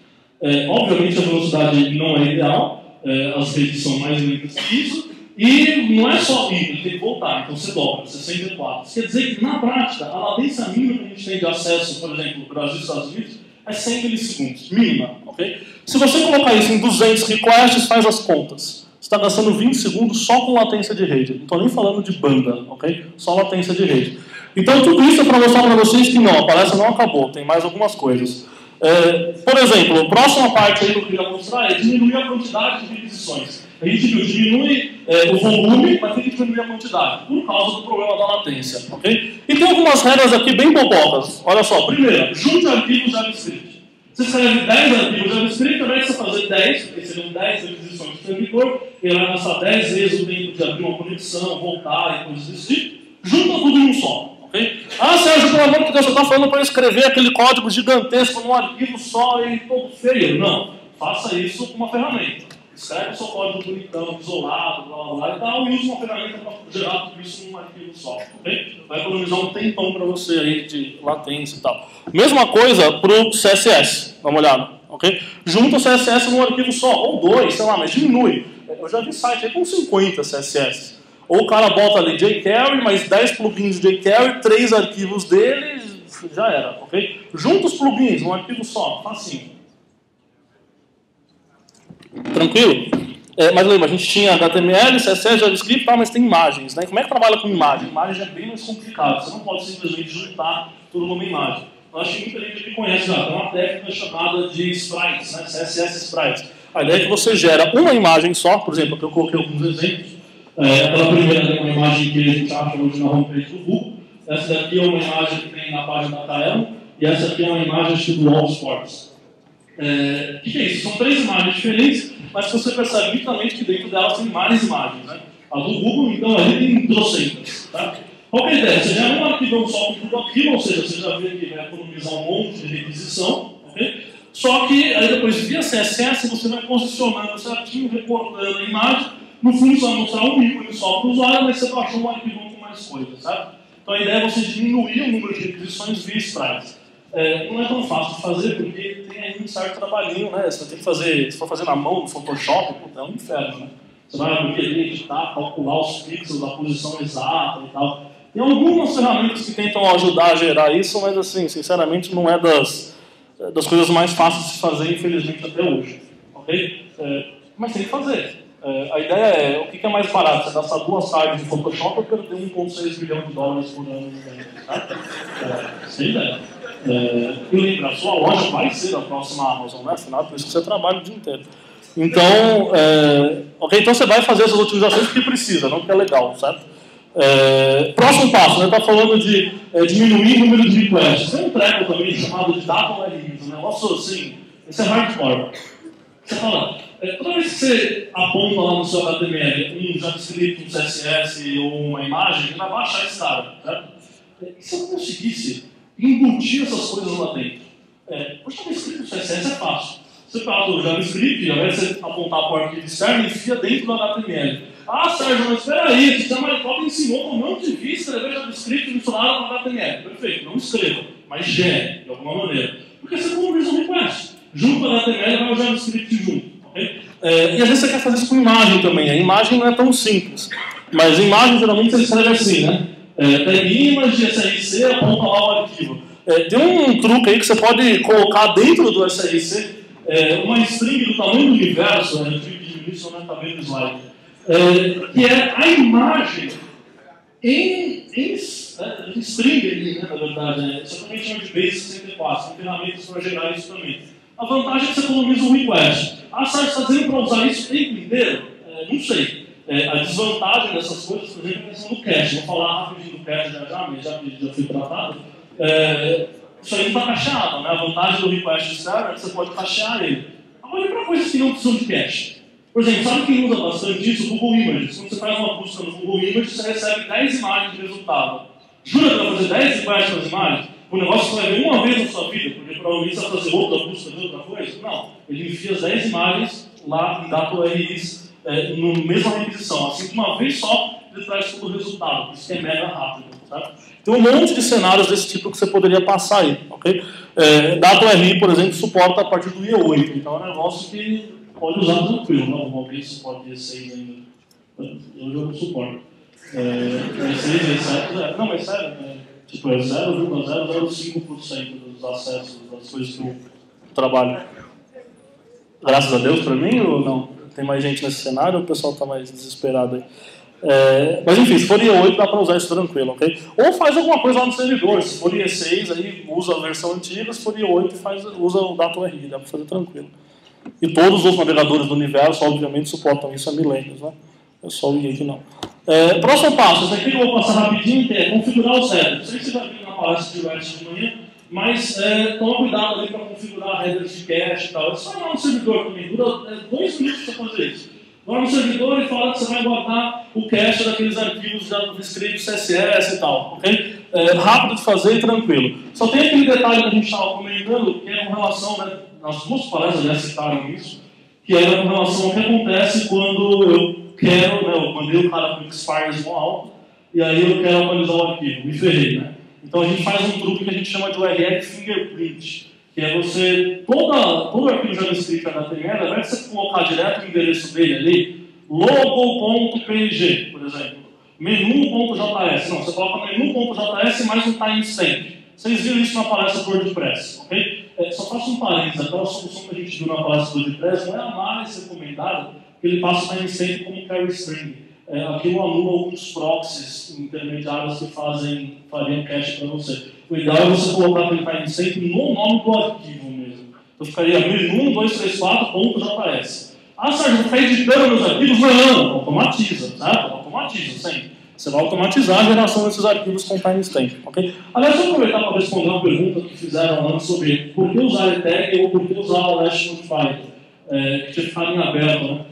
Obviamente a velocidade não é ideal, as redes são mais lentas que isso, e não é só ir, ele tem que voltar, então você dobra, 64. Isso quer dizer que, na prática, a latência mínima que a gente tem de acesso, por exemplo, no Brasil e Estados Unidos, é 100 milissegundos, mínima, ok? Se você colocar isso em 200 requests, faz as contas. Você está gastando 20 segundos só com latência de rede. Não estou nem falando de banda, ok? Só latência de rede. Então, tudo isso é para mostrar para vocês que não, a palestra não acabou, tem mais algumas coisas. Por exemplo, a próxima parte aí que eu queria mostrar é diminuir a quantidade de requisições. A gente viu, diminui o volume, mas tem que diminuir a quantidade, por causa do problema da latência, ok? E tem algumas regras aqui bem bobocas. Olha só, primeiro, junte arquivos JavaScript. Você escreve 10 arquivos JavaScript, ao invés de você fazer 10, porque seriam 10 requisições do servidor, ele vai gastar 10 vezes o tempo de abrir uma conexão, voltar e coisas desse tipo. Junta tudo em um só. Okay? Sérgio, pelo amor de Deus, você está falando para escrever aquele código gigantesco num arquivo só e todo feio. Não, faça isso com uma ferramenta. Escreve o seu código bonitão, isolado, blá blá blá e tal, e use uma ferramenta para gerar tudo isso num arquivo só. Okay? Vai economizar um tempão para você aí de latência e tal. Mesma coisa para o CSS, dá uma olhada. Okay? Junta o CSS num arquivo só, ou dois, sei lá, mas diminui. Eu já vi site aí com 50 CSS. Ou o cara bota ali jQuery, mais 10 plugins de jQuery, 3 arquivos dele, já era, ok? Junta os plugins num arquivo só, facinho. Tranquilo? Mas lembra, a gente tinha HTML, CSS, JavaScript, mas tem imagens, né? Como é que trabalha com imagem? Imagem é bem mais complicado, você não pode simplesmente juntar tudo numa imagem. Eu acho que muita gente aqui conhece já, tem uma técnica chamada de sprites, né? CSS sprites. A ideia é que você gera uma imagem só, por exemplo, aqui eu coloquei alguns exemplos. Aquela primeira é uma imagem que a gente acha hoje na homepage do Google. Essa daqui é uma imagem que tem na página da KL. E essa aqui é uma imagem do All Sports. O que é isso? São 3 imagens diferentes, mas você percebe nitidamente que dentro delas tem mais imagens. Né? A do Google, então, ali tem trocentas. Tá? Qual que é a ideia? Você gera um arquivo só com tudo aquilo, ou seja, você já vê que vai economizar um monte de requisição. Okay? Só que aí depois, via CSS, você vai posicionando certinho, recortando a imagem. No fundo, você vai mostrar um ícone só para o usuário, mas você baixou um arquivo com mais coisas, sabe? Então a ideia é você diminuir o número de requisições via sprites. Não é tão fácil de fazer, porque tem aí um certo trabalhinho, né? Você tem que fazer, se for fazer na mão, no Photoshop, é um inferno, né? Você vai abrir ali, editar, calcular os pixels, a posição exata e tal. Tem algumas ferramentas que tentam ajudar a gerar isso, mas assim, sinceramente, não é das coisas mais fáceis de se fazer, infelizmente, até hoje. Ok? Mas tem que fazer. A ideia é, o que é mais barato? Você gastar 2 tardes de Photoshop ou perder 1,6 bilhão de dólares por ano? Sem ideia. E lembra, a sua loja vai ser a próxima Amazon, né? Afinal, por isso que você trabalha o dia inteiro. Então, então você vai fazer essas otimizações porque precisa, não porque é legal, certo? Próximo passo, está falando de diminuir o número de requests. Tem um treco também chamado de data warehouse, um negócio assim, esse é hardcore. Você fala, Toda vez que você aponta lá no seu HTML um JavaScript, um CSS ou uma imagem, ele vai baixar esse cara, certo? E se eu conseguisse embutir essas coisas lá dentro? O JavaScript e o CSS é fácil. Você pega o JavaScript, ao invés de você apontar para o arquivo externo, enfia dentro do HTML. Ah, Sérgio, mas espera aí, o sistema Maricopa ensinou como não devia escrever JavaScript misturado com HTML. Perfeito, não escreva, mas gere, de alguma maneira. Porque você economiza um request. Junto com o HTML vai o JavaScript junto. Okay? E às vezes você quer fazer isso com imagem também. A imagem não é tão simples. Mas imagem, geralmente, você escreve assim, né? Tag image, SRC, aponta lá o arquivo. Tem um truque aí que você pode colocar dentro do SRC uma string do tamanho do universo, eu tive que diminuir isso, não está vendo o slide, que é a imagem em string ali, né, na verdade, isso também chama de base 64, são ferramentas para gerar isso também. A vantagem é que você economiza um request. Ah, Sérgio, você está dizendo para usar isso o tempo inteiro? Não sei. A desvantagem dessas coisas, por exemplo, é a questão do cache. Vou falar rapidinho do cache mas já foi tratado. Isso aí não está cacheado, né? A vantagem do request externo é que você pode cachear ele. Agora, para coisas que não precisam de cache. Por exemplo, sabe quem usa bastante isso? O Google Images. Quando você faz uma busca no Google Images, você recebe 10 imagens de resultado. Jura que vai fazer 10 requests para as imagens? O negócio que você vai ver uma vez na sua vida, porque provavelmente você vai fazer outra busca de outra coisa? Não. Ele enfia as 10 imagens lá em DataURIs na mesma requisição. Assim, de uma vez só, ele traz todo o resultado. Isso é mega rápido. Tá? Tem um monte de cenários desse tipo que você poderia passar aí. Okay? DataURI, por exemplo, suporta a partir do IE8. Então é um negócio que pode usar tranquilo. Não? Alguém suporta IE6 ainda. Eu já não suporto. IE6, IE7. Não, mas sério. Tipo, é 0,005% dos acessos das coisas que eu trabalho. Graças a Deus para mim ou não? Tem mais gente nesse cenário ou o pessoal está mais desesperado aí? Mas enfim, se for IE8 dá para usar isso tranquilo, ok? Ou faz alguma coisa lá no servidor. Se for IE6, aí usa a versão antiga. Se for IE8, usa o DataURI, dá para fazer tranquilo. E todos os navegadores do universo, obviamente, suportam isso há milênios, né? É só o IE que não. Próximo passo, esse aqui que eu vou passar rapidinho, que é configurar o server. Não sei se você já viu na palestra de REST de manhã, mas toma cuidado ali para configurar headers de cache e tal. É só ir lá no servidor também, dura 2 minutos para fazer isso. Vai no servidor e fala que você vai guardar o cache daqueles arquivos do script CSS e tal, ok? Rápido de fazer e tranquilo. Só tem aquele detalhe que a gente estava comentando, que é com relação, né, nas duas palestras já citaram isso, que é com relação ao que acontece quando eu quero, né, eu mandei o cara com expires no alto, e aí eu quero atualizar o arquivo, me ferrei, né? Então a gente faz um truque que a gente chama de URL fingerprint, que é você, todo arquivo JavaScript HTML, ao invés de você colocar direto o endereço dele ali, logo.png, por exemplo, menu.js, não, você coloca menu.js mais um timestamp. Vocês viram isso na palestra do WordPress, ok? Só faço um parênteses, aquela solução que a gente viu na palestra do WordPress não é a mais recomendada, que ele passa o timestamp como carry string. Aquilo anula alguns proxies intermediários que fariam cache para você. O ideal é você colocar aquele timestamp no nome do arquivo mesmo. Então ficaria menu1234.js. Ah, Sérgio, ficar editando meus arquivos? Não, automatiza, certo? Automatiza sempre. Você vai automatizar a geração desses arquivos com timestamp, ok? Aliás, eu vou aproveitar para responder uma pergunta que fizeram antes sobre por que usar ETag ou por que usar o Last Modified, que tinha ficado em aberto, né?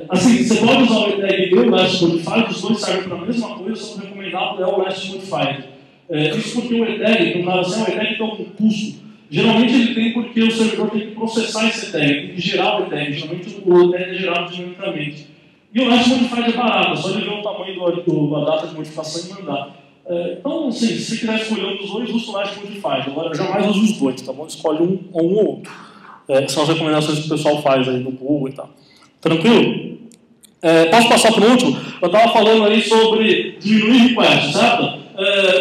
Assim, você pode usar o ETag e o Last Modified, os dois servem para a mesma coisa, só que o recomendado é o Last Modified. Isso porque o ETag, que no caso assim, é um ETag que tem algum custo. Geralmente ele tem porque o servidor tem que processar esse ETag, tem que gerar o ETag. Geralmente o ETag é gerado dinamicamente. E o Last Modified é barato, é só ele ver o tamanho da data de modificação e mandar. Então, assim, se você quiser escolher um dos dois, usa o Last Modified. Agora, eu jamais uso os dois, tá bom? Escolhe um ou outro. São as recomendações que o pessoal faz aí no Google e tal. Tranquilo? Posso passar para o último? Eu estava falando aí sobre diminuir request, certo?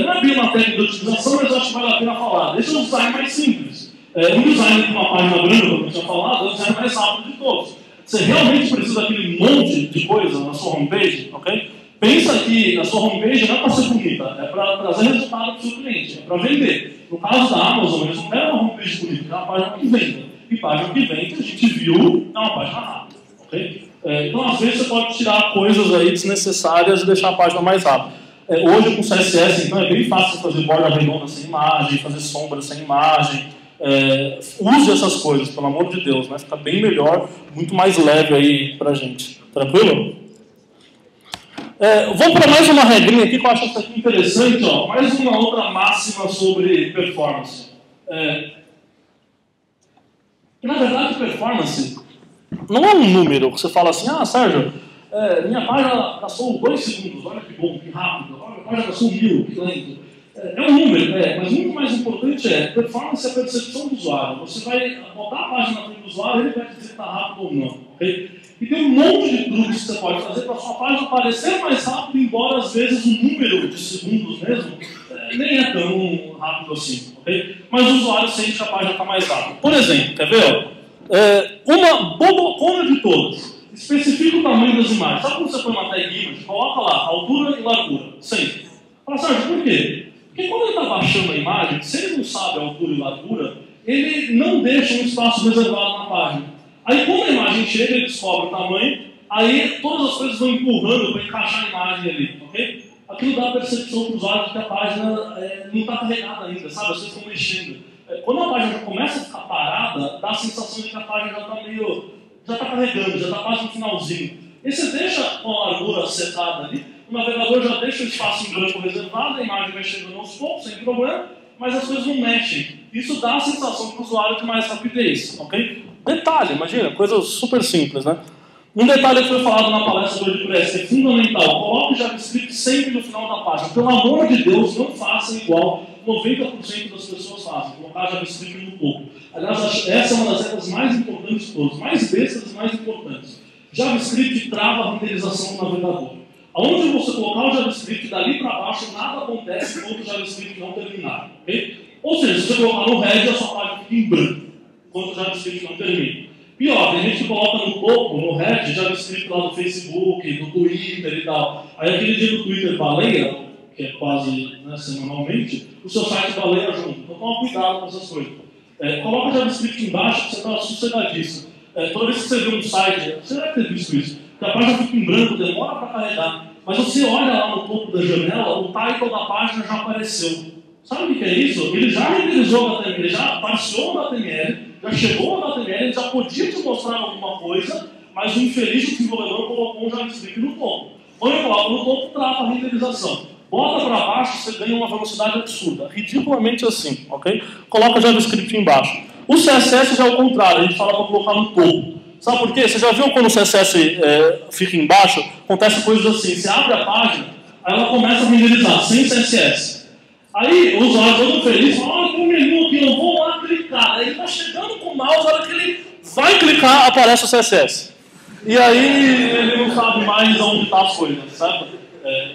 Não é bem uma técnica de otimização, mas eu acho que vale a pena falar. Esse é um design mais simples. Um design com uma página branca, como eu tinha falado, é o design mais rápido de todos. Você realmente precisa daquele monte de coisa na sua homepage, ok? Pensa que a sua homepage não é para ser bonita, é para trazer resultado para o seu cliente, é para vender. No caso da Amazon, eles não querem uma homepage bonita, é uma página que vende. E página que vende, a gente viu, é uma página rápida, ok? Então, às vezes, você pode tirar coisas aí desnecessárias e deixar a página mais rápida. Hoje, com CSS, então, é bem fácil fazer borda redonda sem imagem, fazer sombra sem imagem. use essas coisas, pelo amor de Deus, né? Fica bem melhor, muito mais leve aí pra gente. Tranquilo? Vou para mais uma regrinha aqui que eu acho isso aqui interessante, ó. Mais uma outra máxima sobre performance. Na verdade, performance não é um número que você fala assim, Sérgio, minha página gastou 2 segundos, olha que bom, que rápido, olha, minha página gastou 1000, que lento. É um número, mas muito mais importante performance é a percepção do usuário. Você vai botar a página na frente do usuário, ele vai dizer se está rápido ou não. Okay? E tem um monte de truques que você pode fazer para a sua página parecer mais rápido, embora às vezes o número de segundos mesmo nem é tão rápido assim. Okay? Mas o usuário sente que a página está mais rápida. Por exemplo, quer ver? Uma bobocona de todas. Especifica o tamanho das imagens. Sabe quando você põe uma tag image? Coloca lá, altura e largura. Sempre. Fala, Sérgio, por quê? Porque quando ele está baixando a imagem, se ele não sabe a altura e largura, ele não deixa um espaço reservado na página. Aí quando a imagem chega, ele descobre o tamanho, aí todas as coisas vão empurrando para encaixar a imagem ali, ok? Aquilo dá a percepção para o usuário de que a página não está carregada ainda, sabe? As coisas estão mexendo. Quando a página começa a ficar parada, dá a sensação de que a página já está já está carregando, já está quase no finalzinho. E você deixa com a largura setada ali, o navegador já deixa o espaço em branco reservado, a imagem vai chegando aos poucos, sem problema, mas as coisas não mexem. Isso dá a sensação para o usuário de mais rapidez, ok? Detalhe, imagina, coisa super simples, né? Um detalhe que foi falado na palestra do WordPress, que é fundamental, coloque o JavaScript sempre no final da página. Pelo amor de Deus, não faça igual 90% das pessoas fazem, colocar JavaScript no topo. Aliás, essa é uma das regras mais importantes de todas, mais bestas e mais importantes. JavaScript trava a renderização do navegador. Aonde você colocar o JavaScript, dali para baixo, nada acontece enquanto o JavaScript não terminar. Okay? Ou seja, se você colocar no head, a sua página fica em branco, enquanto o JavaScript não termina. Pior, tem gente que coloca no topo, no head, JavaScript lá do Facebook, do Twitter e tal. Aí aquele dia do Twitter baleia, que é quase semanalmente, o seu site baleia junto. Então toma cuidado com essas coisas. Coloca o JavaScript embaixo, que você está sossegadíssimo. Toda vez que você vê um site, você deve ter visto isso, que a página fica em branco, demora para carregar. Mas você olha lá no topo da janela, o title da página já apareceu. Sabe o que é isso? Ele já renderizou o HTML, ele já passou o HTML, já chegou o HTML, ele já podia te mostrar alguma coisa, mas o infeliz desenvolvedor colocou um JavaScript no topo. Quando eu coloco no topo, trava a renderização. Bota para baixo, você ganha uma velocidade absurda. Ridiculamente assim, ok? Coloca o JavaScript embaixo. O CSS já é o contrário, a gente fala para colocar no topo. Sabe por quê? Você já viu quando o CSS fica embaixo? Acontece coisas assim, você abre a página, aí ela começa a renderizar, sem CSS. Aí o usuário todo feliz fala, olha, tem um menu aqui, eu vou lá clicar. Aí ele está chegando com o mouse, a hora que ele vai clicar, aparece o CSS. E aí ele não sabe mais onde está as coisas, sabe?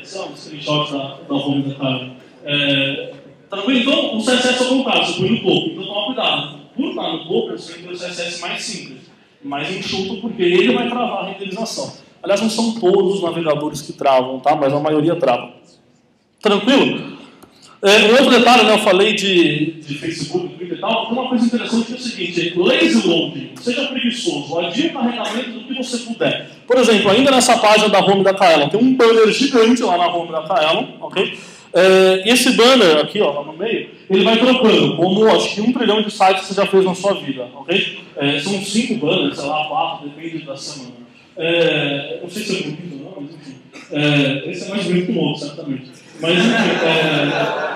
Esse é um screenshot da home da cara. Tranquilo? Então, o CSS é o contrário, você põe no topo. Então, toma cuidado. Por estar no topo, você tem que ter o CSS mais simples, mais enxuto, porque ele vai travar a renderização. Aliás, não são todos os navegadores que travam, tá? Mas a maioria trava. Tranquilo? Um outro detalhe, né? Eu falei de Facebook, Twitter e tal. Tem uma coisa interessante que é o seguinte: lazy loading. Seja preguiçoso, adie o carregamento do que você puder. Por exemplo, ainda nessa página da home da Kaelon, tem um banner gigante lá na home da Kaelon, ok? E esse banner aqui, ó, lá no meio, ele vai trocando, como acho que 1 trilhão de sites que você já fez na sua vida, ok? São 5 banners, sei lá, 4, depende da semana. Não sei se é bonito ou não, mas enfim. Esse é mais bonito que o outro, certamente. Mas enfim,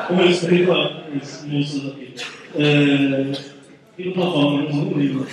com respeito às moças aqui. O que eu estou falando? Eu não lembro.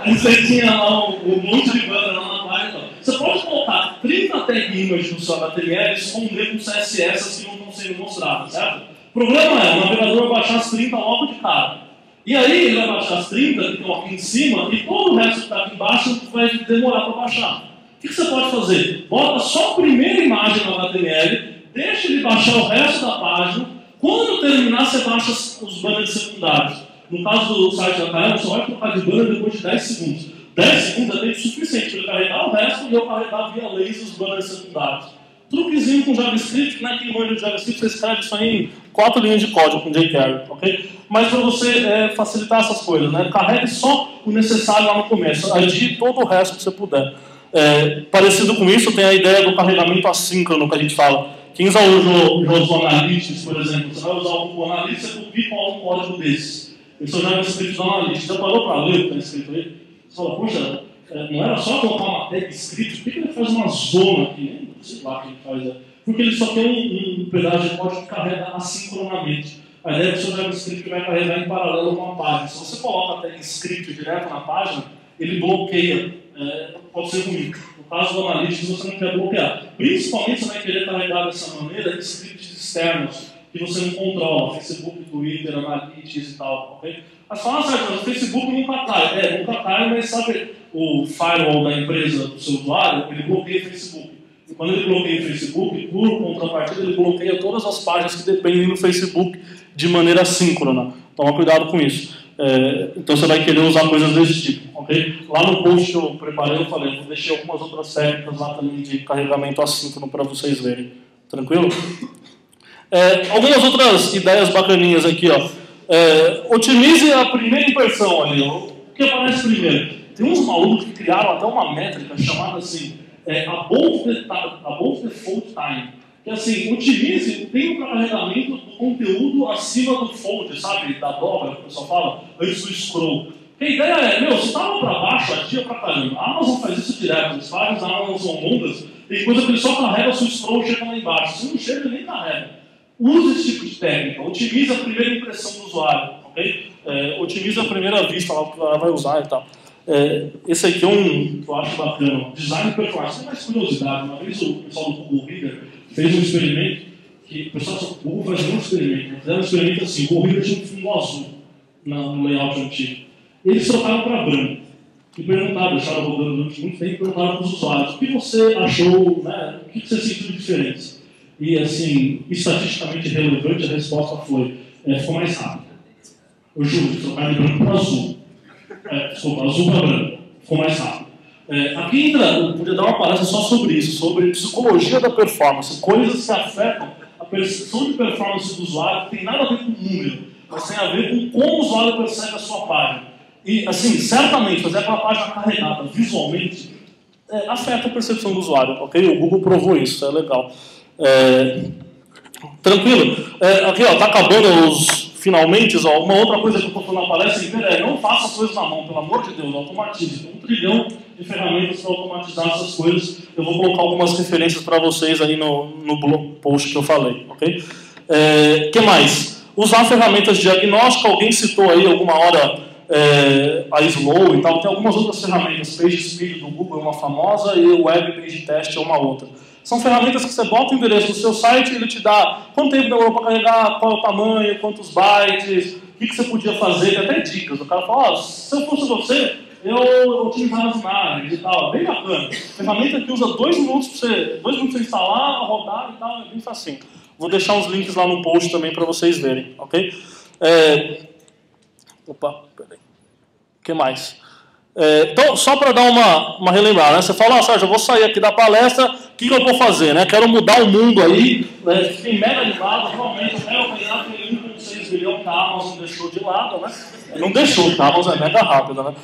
Você tinha lá um monte de banner lá na página. Você pode colocar 30 tag images no seu HTML e esconder com CSS que não estão sendo mostradas, certo? O problema é, o navegador vai baixar as 30 logo de cara. E aí ele vai baixar as 30 que estão aqui em cima e todo o resto que está aqui embaixo vai demorar para baixar. O que você pode fazer? Bota só a primeira imagem no HTML, deixa ele baixar o resto da página. Quando terminar, você baixa os banners secundários. No caso do site da Kaelon, você vai trocar de banner depois de 10 segundos. 10 segundos é tempo suficiente para ele carregar o resto e eu carregar via laser os banners secundários. Truquezinho com JavaScript, que não é que manja de JavaScript, você escreve isso aí em 4 linhas de código com jQuery, ok? Mas para você facilitar essas coisas, né? Carregue só o necessário lá no começo, adie todo o resto que você puder. Parecido com isso, tem a ideia do carregamento assíncrono que a gente fala, Quem já usou Analytics, por exemplo, você vai usar o Google Analytics, você publica um código desse. Esse é o JavaScript do Analytics. Já parou para ler o que está escrito aí? Você fala, poxa, não era só colocar uma tag script, por que ele faz uma zona aqui? Não sei lá o que ele faz. Porque ele só tem um pedaço de código que carrega assincronamente. A ideia é que o seu JavaScript vai carregar em paralelo com a página. Se você coloca a tag script direto na página, ele bloqueia. Pode ser ruim. No caso do Analytics, você não quer bloquear. Principalmente você vai querer carregar dessa maneira scripts externos que você não controla. Facebook, Twitter, Analytics e tal. Okay? Mas fala, certo, o Facebook nunca cai. Nunca cai, mas sabe o firewall da empresa do seu usuário? Ele bloqueia o Facebook. E quando ele bloqueia o Facebook, por contrapartida, ele bloqueia todas as páginas que dependem do Facebook de maneira síncrona. Toma cuidado com isso. Então você vai querer usar coisas desse tipo, ok? Lá no post que eu preparei, eu falei, vou deixar algumas outras técnicas lá também de carregamento assíncrono para vocês verem. Tranquilo? Algumas outras ideias bacaninhas aqui, ó. Otimize a primeira impressão ali. O que aparece primeiro? Tem uns malucos que criaram até uma métrica chamada assim, above default time. Que assim, otimize o tempo para carregamento do conteúdo acima do fold, sabe? Da dobra, que o pessoal fala, antes do scroll. Porque a ideia é, você estava para baixo, adia pra caramba. A Amazon faz isso direto, as páginas da Amazon são longas, tem coisa que ele só carrega se o scroll chega lá embaixo. Se não chega, ele nem carrega. Use esse tipo de técnica, otimize a primeira impressão do usuário, ok? Otimize a primeira vista, lá o que ela vai usar e tal. Esse aqui é um que eu acho bacana, design performance. Tem mais curiosidade, uma vez o pessoal do Google Reader fez um experimento, que o pessoal do Google faz um experimento, fizeram um experimento assim, o Google Reader tinha um fundo azul no layout antigo. Eles trocaram para branco e perguntaram, deixaram rodando durante muito tempo, e perguntaram para os usuários, o que você achou, né, o que você sentiu de diferença? E assim, estatisticamente relevante, a resposta foi, ficou mais rápido. Eu juro, trocaram de branco para azul. Desculpa, azul para branco, ficou mais rápido. Aqui ainda eu podia dar uma palestra só sobre isso, sobre psicologia da performance, coisas que afetam a percepção de performance do usuário, que tem nada a ver com o número, mas tem a ver com como o usuário percebe a sua página. E, assim, certamente, fazer aquela página carregada visualmente afeta a percepção do usuário, ok? O Google provou isso, é legal. Tranquilo? Aqui, ó, tá acabando os finalmente, ó, uma outra coisa que eu estou falando na palestra inteira não faça as coisas na mão, pelo amor de Deus, automatize. Tem 1 trilhão de ferramentas para automatizar essas coisas. Eu vou colocar algumas referências para vocês aí no blog post que eu falei, ok? Que mais? Usar ferramentas de diagnóstico, alguém citou aí alguma hora a Slow e tal, tem algumas outras ferramentas, PageSpeed do Google é uma famosa e o Web Page Test é uma outra. São ferramentas que você bota o endereço no seu site e ele te dá quanto tempo demorou para carregar, qual é o tamanho, quantos bytes, o que você podia fazer, tem até dicas. O cara fala, se eu fosse você, eu utilizava as imagens e tal, bem bacana. Ferramenta que usa 2 minutos para você instalar, rodar e tal, é bem facinho. Vou deixar os links lá no post também para vocês verem, ok? Opa, peraí. O que mais? Então, só para dar uma relembrada, né? Você fala, Sérgio, eu vou sair aqui da palestra, o que eu vou fazer? Né? Quero mudar o mundo aí, né? Fiquei mega animado, realmente, eu quero ganhar aquele 1,6 bilhão que a Amazon deixou de lado, né? Não deixou, a Amazon é mega rápida, né?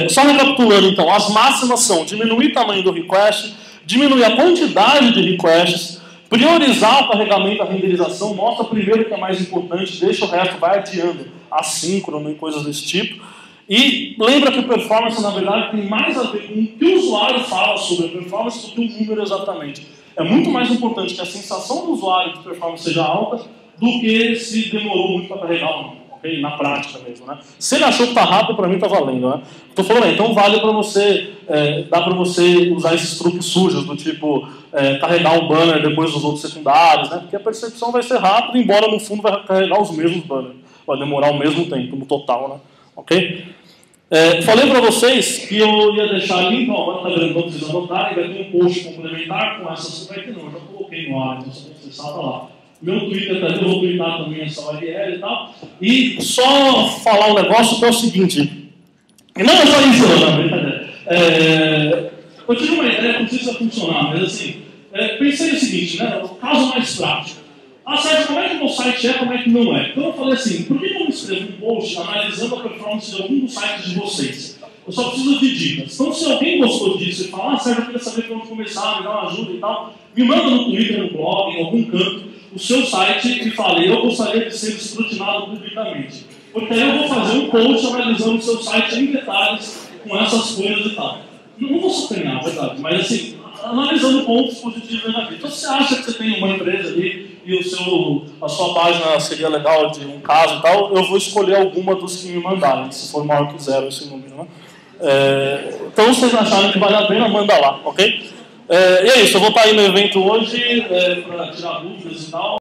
Só recapitulando, então, as máximas são diminuir o tamanho do request, diminuir a quantidade de requests, priorizar o carregamento, a renderização, mostra primeiro o que é mais importante, deixa o resto, vai adiando, assíncrono e coisas desse tipo. E lembra que performance, na verdade, tem mais a ver com o que o usuário fala sobre a performance do que o número exatamente. É muito mais importante que a sensação do usuário de performance seja alta do que se demorou muito para carregar ou não, ok? Na prática mesmo, né? Se ele achou que está rápido, para mim está valendo, né? Estou falando, então vale para você, dá para você usar esses truques sujos, do tipo carregar um banner depois dos outros secundários, né? Porque a percepção vai ser rápida, embora no fundo vai carregar os mesmos banners. Vai demorar o mesmo tempo, no total, né? Ok? Falei para vocês que eu ia deixar ali, então agora está grandão para vocês anotarem, vai ter um post complementar com essas, vai ter não, eu já coloquei no ar, então se você salta lá. Meu Twitter também, eu vou twittar também essa URL e tal. E só falar um negócio que é o seguinte, e não é só isso, não, brincadeira. Eu tive uma ideia, não sei se vai funcionar, mas assim, pensei o seguinte, né, o caso mais prático. Sérgio, como é que o meu site é, como é que não é? Então eu falei assim, por que eu não escrevo um post analisando a performance de algum dos sites de vocês? Eu só preciso de dicas. Então, se alguém gostou disso e falar, Sérgio, eu queria saber por onde começar, me dá uma ajuda e tal, me manda no Twitter, no blog, em algum canto, o seu site e fale, eu gostaria de ser escrutinado publicamente. Porque aí eu vou fazer um post analisando o seu site em detalhes com essas coisas e tal. Não vou sacanear, verdade, mas assim, analisando pontos positivos e negativos. Então, se você acha que você tem uma empresa ali e a sua página seria legal de um caso e tal, eu vou escolher alguma dos que me mandarem, se for maior que 0 esse número, né? Então, se vocês acharem que vale a pena, manda lá, ok? E é isso, eu vou estar aí no evento hoje para tirar dúvidas e tal.